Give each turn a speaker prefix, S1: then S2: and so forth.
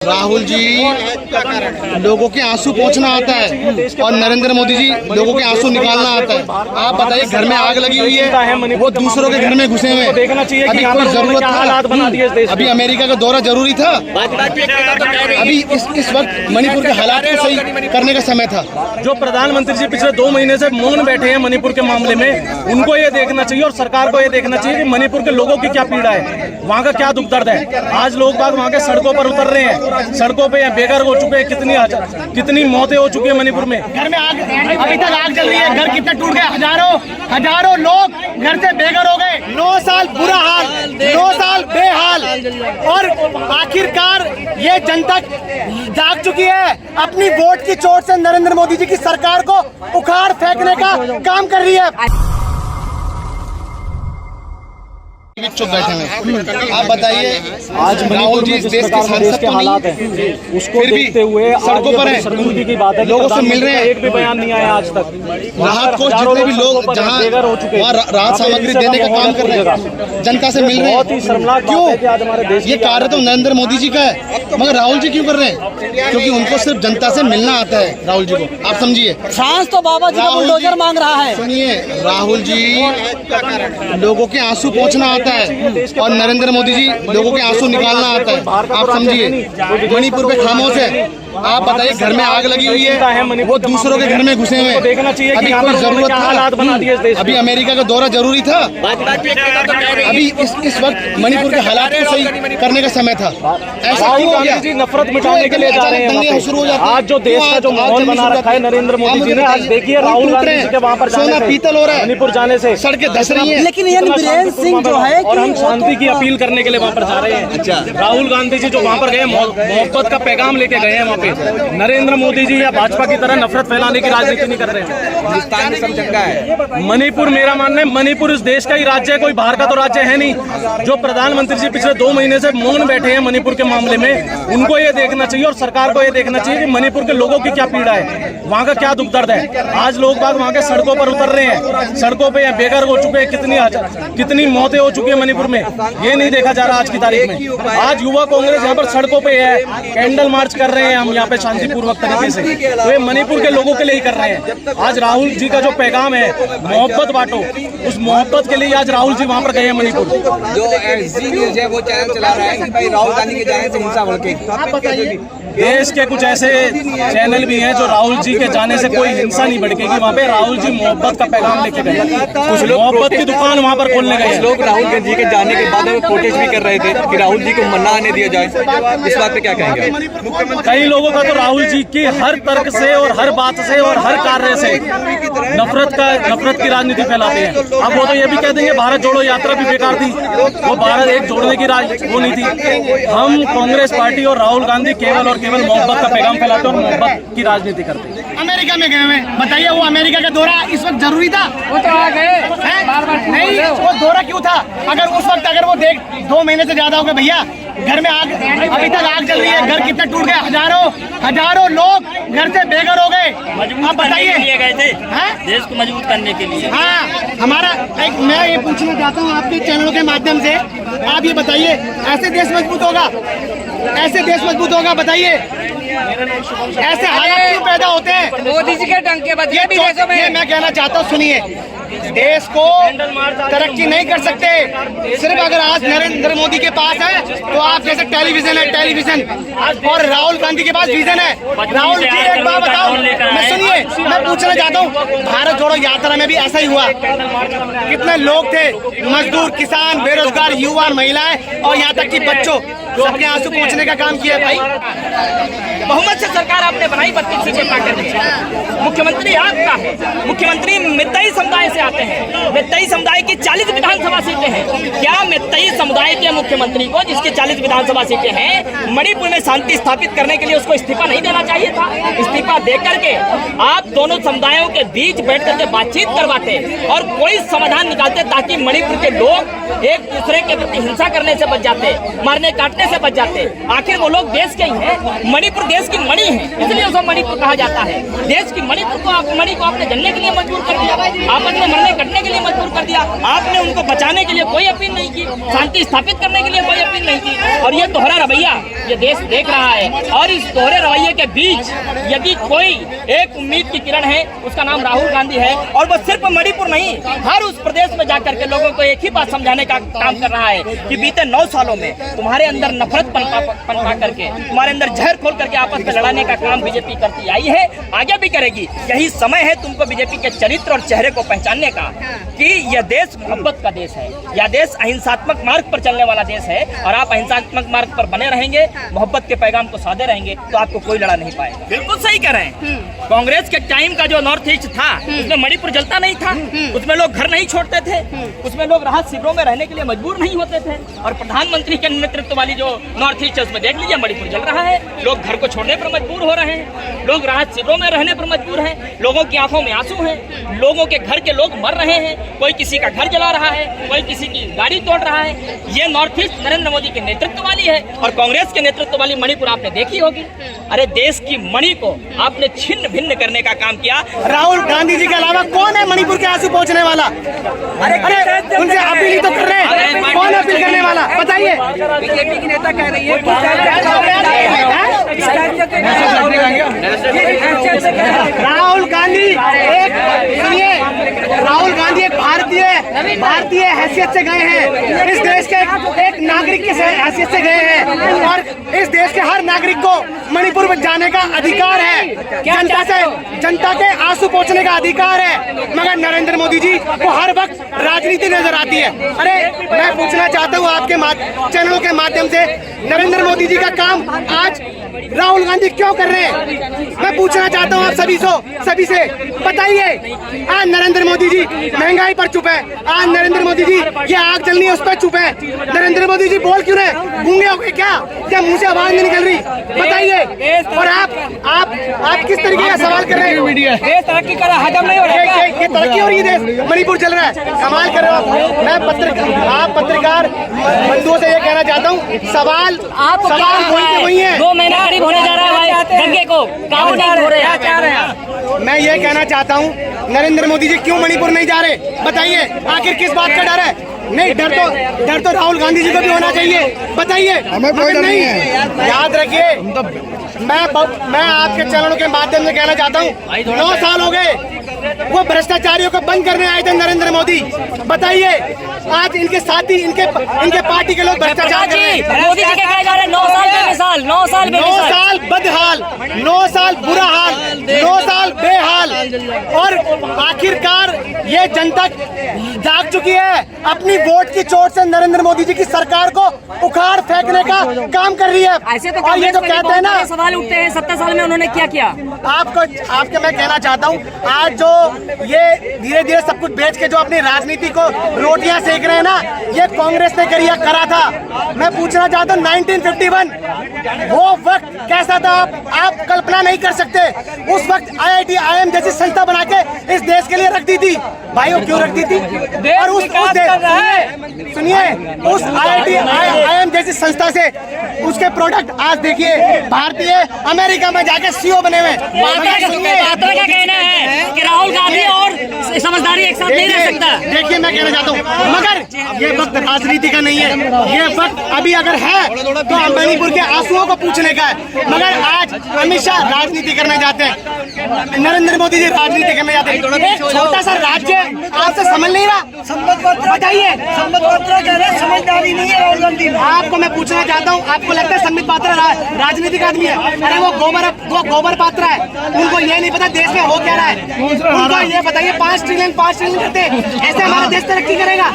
S1: राहुल जी लोगों के आंसू पोंछना आता है और नरेंद्र मोदी जी लोगों के आंसू निकालना आता है। आप बताइए, घर में आग लगी हुई है, वो दूसरों के घर में घुसे हुए, अभी कोई जरूरत था? अभी अमेरिका का दौरा जरूरी था? अभी इस वक्त मणिपुर के हालात को सही करने का समय था।
S2: जो प्रधानमंत्री जी पिछले 2 महीने से मौन बैठे हैं मणिपुर के मामले में, उनको ये देखना चाहिए और सरकार को ये देखना चाहिए कि मणिपुर के लोगों की क्या पीड़ा है, वहाँ का क्या दुख दर्द है। आज लोग बाग वहाँ के सड़कों पर उतर रहे हैं, सड़कों पे बेघर हो चुके हैं, कितनी मौतें हो चुकी है मणिपुर में।
S3: घर में आग, अभी तक आग चल रही है, घर कितने टूट गए, हजारों लोग घर से बेघर हो गए। 9 साल बुरा हाल, 9 साल बेहाल, और आखिरकार ये जनता जाग चुकी है। अपनी वोट की चोट से नरेंद्र मोदी जी की सरकार को उखाड़ फेंकने का काम कर रही है।
S1: चुप बैठे हुए, आप बताइए,
S2: आज
S1: राहुल जी इस देश के सांसद
S2: के हालात हैं, उसको देखते हुए
S1: सड़कों पर हैं,
S2: की बात है,
S1: लोगों से मिल रहे हैं,
S2: एक भी बयान नहीं आया आज तक।
S1: राहत को जितने भी लोग जहाँ राहत सामग्री देने का काम कर रहे हैं, जनता से मिल रहे हैं। क्यों? ये कार्य तो नरेंद्र मोदी जी का है, मगर राहुल जी क्यों कर रहे हैं? क्योंकि उनको सिर्फ जनता से मिलना आता है राहुल जी को। आप समझिए,
S3: फ्रांस तो बाबा जी का बुलडोजर मांग रहा है।
S1: सुनिए, राहुल जी लोगों के आंसू पोंछना आता है और नरेंद्र मोदी जी लोगों के आंसू निकालना आता है। आप समझिए, मणिपुर पे खामोश है। आप बताइए, घर में आग लगी हुई है, वो दूसरों के घर में घुसे हुए, अभी कोई जरूरत था? अभी अमेरिका का दौरा जरूरी था? अभी इस वक्त मणिपुर के हालात को सही करने का समय था। ऐसा क्यों हो गया?
S2: नफरत मिटाने के लिए जा रहे हैं
S1: शुरू हो जाते।
S2: आज जो देश का जो माहौल बना रखा है नरेंद्र मोदी जी ने, आज देखिए राहुल गांधी जी के वहाँ पर
S1: सोना पीतल हो रहा है,
S2: मणिपुर जाने से
S1: सड़कें धस रही हैं।
S3: लेकिन ये बीरेन सिंह जो है,
S2: और हम शांति की अपील करने के लिए वहाँ पर जा रहे हैं। अच्छा, राहुल गांधी जी जो वहाँ पर गए, मोहब्बत का पैगाम लेके गए हैं वहाँ पे। नरेंद्र मोदी जी या भाजपा की तरह नफरत फैलाने की राजनीति नहीं कर रहे हैं।
S4: हिंदुस्तान में सब चंगा है।
S2: मणिपुर, मेरा मानना है, मणिपुर इस देश का ही राज्य है, कोई बाहर का तो राज्य है नहीं। जो प्रधानमंत्री जी पिछले 2 महीने से मौन बैठे हैं मणिपुर के मामले में, उनको ये देखना चाहिए और सरकार को ये देखना चाहिए कि मणिपुर के लोगों की क्या पीड़ा है, वहाँ का क्या दुख दर्द है। आज लोग बाग वहाँ के सड़कों पर उतर रहे हैं, सड़कों पे बेघर हो चुके हैं, कितनी मौतें हो चुकी है मणिपुर में, ये नहीं देखा जा रहा आज की तारीख में। आज युवा कांग्रेस यहाँ पर सड़कों पे है, कैंडल मार्च कर रहे हैं हम यहाँ पे शांतिपूर्वक तरीके से, तो ये मणिपुर के लोगों के लिए ही कर रहे हैं। आज राहुल जी का जो पैगाम है, मोहब्बत बांटो, उस मोहब्बत के लिए आज राहुल जी वहाँ पर गए हैं मणिपुर।
S4: जो जी न्यूज़ है वो चैनल चला रहा है कि भाई राहुल गांधी के जाने से हिंसा भड़केगी।
S2: देश के कुछ ऐसे चैनल भी हैं जो राहुल जी के जाने से कोई हिंसा नहीं भड़केगी, वहाँ पे राहुल जी मोहब्बत का पैगाम लेके गए। कुछ लोग मोहब्बत की दुकान वहाँ पर खोलने गए।
S4: लोग राहुल गांधी के जाने के बाद में प्रोटेस्ट भी कर रहे थे कि राहुल जी को मना आने दिया जाए। इस बात पे क्या कहेंगे?
S2: कई लोगों का तो राहुल जी की हर तर्क से और हर बात से और हर कार्य से नफरत की राजनीति फैलाते हैं। अब वो तो ये भी कह देंगे भारत जोड़ो यात्रा भी बेकार थी, वो भारत एक जोड़ने की वो नहीं थी। हम कांग्रेस पार्टी और राहुल गांधी केवल और केवल मोहब्बत का पैगाम फैलाते हैं और मोहब्बत की राजनीति करते हैं।
S3: अमेरिका में गए हुए, बताइए वो अमेरिका का दौरा इस वक्त जरूरी था? वो तो आ गए, नहीं, वो दौरा क्यों था? अगर उस वक्त वो 2 महीने से ज्यादा हो गए भैया, घर में आग, अभी तक आग चल रही है, घर कितने टूट गए, हजारों लोग घर से बेघर हो गए। आप बताइए,
S5: गए थे देश को मजबूत करने के लिए।
S3: हाँ, हमारा मैं ये पूछना चाहता हूँ आपके चैनलों के माध्यम से, आप ये बताइए, ऐसे देश मजबूत होगा? ऐसे देश मजबूत होगा? बताइए, ऐसे हालात क्यों पैदा होते हैं?
S5: मोदी जी के डंके बजे भी देशों में।
S3: ये मैं कहना चाहता हूँ, सुनिए, देश को तरक्की नहीं कर सकते सिर्फ अगर आज नरेंद्र मोदी के पास है, तो आप जैसे टेलीविजन और राहुल गांधी के पास विजन है। राहुल जी एक बात बताओ, मैं सुनिए, मैं पूछना चाहता हूँ, भारत जोड़ो यात्रा में भी ऐसा ही हुआ। कितने लोग थे, मजदूर, किसान, बेरोजगार, युवा, महिलाएं और यहाँ तक कि बच्चों, सबके आंसू पहुँचने का काम किया भाई।
S5: बहुमत से सरकार आपने बनाई, 32 सीटें पाकर दी। मुख्यमंत्री आपका है, मुख्यमंत्री मित्तई समुदाय से आते हैं। मित्तई समुदाय की 40 विधानसभा सीटें हैं। क्या मित्तई समुदाय के मुख्यमंत्री को, जिसकी 40 विधानसभा सीटें हैं, मणिपुर में शांति स्थापित करने के लिए उसको इस्तीफा नहीं देना चाहिए था? इस्तीफा दे करके आप दोनों समुदायों के बीच बैठ करके बातचीत करवाते और कोई समाधान निकालते, ताकि मणिपुर के लोग एक दूसरे के प्रति हिंसा करने से बच जाते, मारने काटने कैसे बच जाते? आखिर वो लोग देश के ही हैं। मणिपुर देश की मणि है, इसलिए उसको मणिपुर कहा जाता है। देश की मणि को आपने जलने के लिए मजबूर कर दिया, आपस में मरने कटने के लिए मजबूर कर दिया। आपने उनको बचाने के लिए कोई अपील नहीं की, शांति स्थापित करने के लिए कोई अपील नहीं की। और ये दोहरा रवैया ये देश देख रहा है। और इस दोहरे रवैये के बीच यदि कोई एक उम्मीद की किरण है, उसका नाम राहुल गांधी है। और वो सिर्फ मणिपुर नहीं, हर उस प्रदेश में जाकर के लोगों को एक ही बात समझाने का काम कर रहा है कि बीते 9 सालों में तुम्हारे अंदर नफरत पनपा करके, तुम्हारे अंदर जहर खोल करके आपस में लड़ाने का काम बीजेपी करती आई है, आगे भी करेगी। यही समय है तुमको बीजेपी के चरित्र और चेहरे को पहचानने का कि यह देश मोहब्बत का देश है, यह देश अहिंसात्मक मार्ग पर चलने वाला देश है। और आप अहिंसात्मक मार्ग पर बने रहेंगे, मोहब्बत के पैगाम को साधे रहेंगे, तो आपको कोई लड़ा नहीं पाएगा। बिल्कुल सही कह रहे हैं। कांग्रेस के टाइम का जो नॉर्थ ईस्ट था, उसमें मणिपुर जलता नहीं था, उसमें लोग घर नहीं छोड़ते थे, उसमें लोग राहत शिविरों में रहने के लिए मजबूर नहीं होते थे। और प्रधानमंत्री के नेतृत्व वाली जो नॉर्थ ईस्ट है, उसमें देख लीजिए मणिपुर जल रहा है, लोग घर को छोड़ने पर मजबूर हो रहे हैं, लोग राहत शिविरों में रहने पर मजबूर हैं, लोगों की आंखों में आंसू हैं, लोगों के घर के लोग मर रहे हैं, कोई किसी का घर जला रहा है, कोई किसी की गाड़ी तोड़ रहा है। ये नॉर्थ ईस्ट नरेंद्र मोदी के नेतृत्व वाली है। और कांग्रेस के नेतृत्व वाली मणिपुर आपने देखी होगी। अरे देश की मणि को आपने छिन्न भिन्न करने का काम किया।
S3: राहुल गांधी जी के अलावा कौन है मणिपुर के आंसू पहुंचने वाला? अरे उनसे अपील ही तो कर रहे हैं, कौन अपील करने वाला बताइए?
S6: बीजेपी की नेता कह रही है
S3: राहुल गांधी एक सुनिए, राहुल गांधी एक भारतीय हैसियत से गए हैं, इस देश के एक नागरिक की हैसियत से गए हैं। और इस देश के हर नागरिक को मणिपुर में जाने का अधिकार है, जनता के आंसू पहुंचने का अधिकार है। मगर नरेंद्र मोदी जी को हर वक्त राजनीति नजर आती है। अरे मैं पूछना चाहता हूँ आपके चैनलों के माध्यम से, नरेंद्र मोदी जी का काम आज राहुल गांधी क्यों कर रहे हैं? मैं पूछना चाहता हूँ आप सभी से बताइए। आज नरेंद्र मोदी जी महंगाई पर चुप है, आज नरेंद्र मोदी जी ये आग जलनी है उस पर चुप है। नरेंद्र मोदी जी बोल क्यों रहे? गूंगे हो गए क्या मुंह से आवाज नहीं निकल रही? बताइए। और आप किस तरीके का सवाल कर रहे हैं?
S6: देश तरक्की कर रहा है, हजम नहीं हो रहा है।
S3: ये तरक्की हो रही है, देश मणिपुर चल रहा है, कमाल कर रहे हो आप पत्रकार बंधुओं से ये कहना चाहता हूँ, सवाल वही है।
S5: 2 महीना करीब होने जा रहा है भाई दंगे को, काबू नहीं हो रहे हैं।
S3: मैं ये कहना चाहता हूँ, नरेंद्र मोदी जी क्यों मणिपुर नहीं जा रहे? बताइए, आखिर किस बात का डर है? नहीं, डर तो राहुल गांधी जी को भी होना चाहिए। बताइए।
S1: हमें कोई डर नहीं है।
S3: याद रखिए, मैं आपके चैनलों के माध्यम से कहना चाहता हूँ, 9 साल हो गए वो भ्रष्टाचारियों को बंद करने आए थे नरेंद्र मोदी। बताइए, आज इनके साथी इनके पार्टी के लोग भ्रष्टाचार कर रहे हैं।
S5: मोदी जी के कहे जा रहे हैं 9 साल बेमिसाल, 9 साल
S3: बदहाल, 9 साल बुरा हाल, 9 साल बेहाल। और आखिरकार ये जनता जाग चुकी है, अपनी वोट की चोट से नरेंद्र मोदी जी की सरकार को उखाड़ फेंकने का काम कर रही है।
S5: ऐसे तो
S3: और ये जो कहते हैं ना,
S5: सवाल उठते हैं 70 साल में उन्होंने क्या किया?
S3: आपके मैं कहना चाहता हूँ, आज जो ये धीरे धीरे सब कुछ बेच के जो अपनी राजनीति को रोटियां सेक रहे हैं ना, ये कांग्रेस ने करा था। मैं पूछना चाहता हूँ, 1951 वो वक्त कैसा था आप कल्पना नहीं कर सकते। उस वक्त IIT IIM जैसी संस्था बना के इस देश के लिए रख दी थी। भाइयों क्यों रख दी थी? और उस सुनिए, उस IIT IIM जैसी संस्था से उसके प्रोडक्ट आज देखिए भारतीय अमेरिका में जाके CEO बने हुए।
S5: पात्रा का कहना है कि राहुल गांधी और समझदारी एक साथ नहीं रह सकता।
S3: देखिए, मैं कहना चाहता हूँ, मगर ये वक्त राजनीति का नहीं है। ये वक्त अभी अगर है तो मणिपुर के आंसुओं को पूछने का है। मगर आज अमित शाह राजनीति करने जाते हैं, नरेंद्र मोदी जी राजनीति करने जाते हैं। एक छोटा सा राज्य आपसे समझ नहीं रहा, बताइए। समझदारी नहीं है राहुल गांधी। आपको मैं पूछना चाहता हूँ, आपको लगता है संबित पात्रा राजनीतिक आदमी है? अरे वो गोबर पात्रा है, उनको ये नहीं पता देश में हो क्या रहा है। उनको ये बताइए, 5 ट्रिलियन करते, ऐसे हमारा देश तरक्की करेगा?